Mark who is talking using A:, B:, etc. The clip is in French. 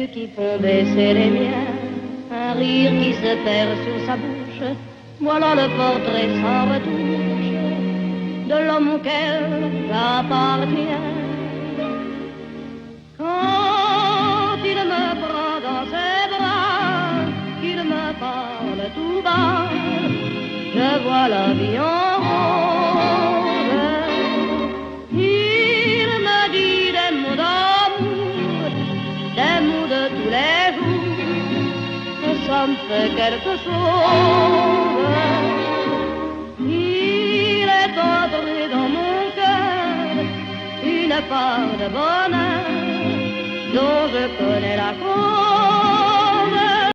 A: yeux qui font baisser les miens, un rire qui se perd sur sa bouche. Voilà le portrait sans retouche de l'homme auquel j'appartiens. Quand il me prend dans ses bras, qu'il me parle tout bas, je vois la vie en rose. Il me dit des mots d'amour, des mots de tous les jours, et ça me fait quelque chose. Il est entré dans mon cœur une part de bonheur dont je connais la cause.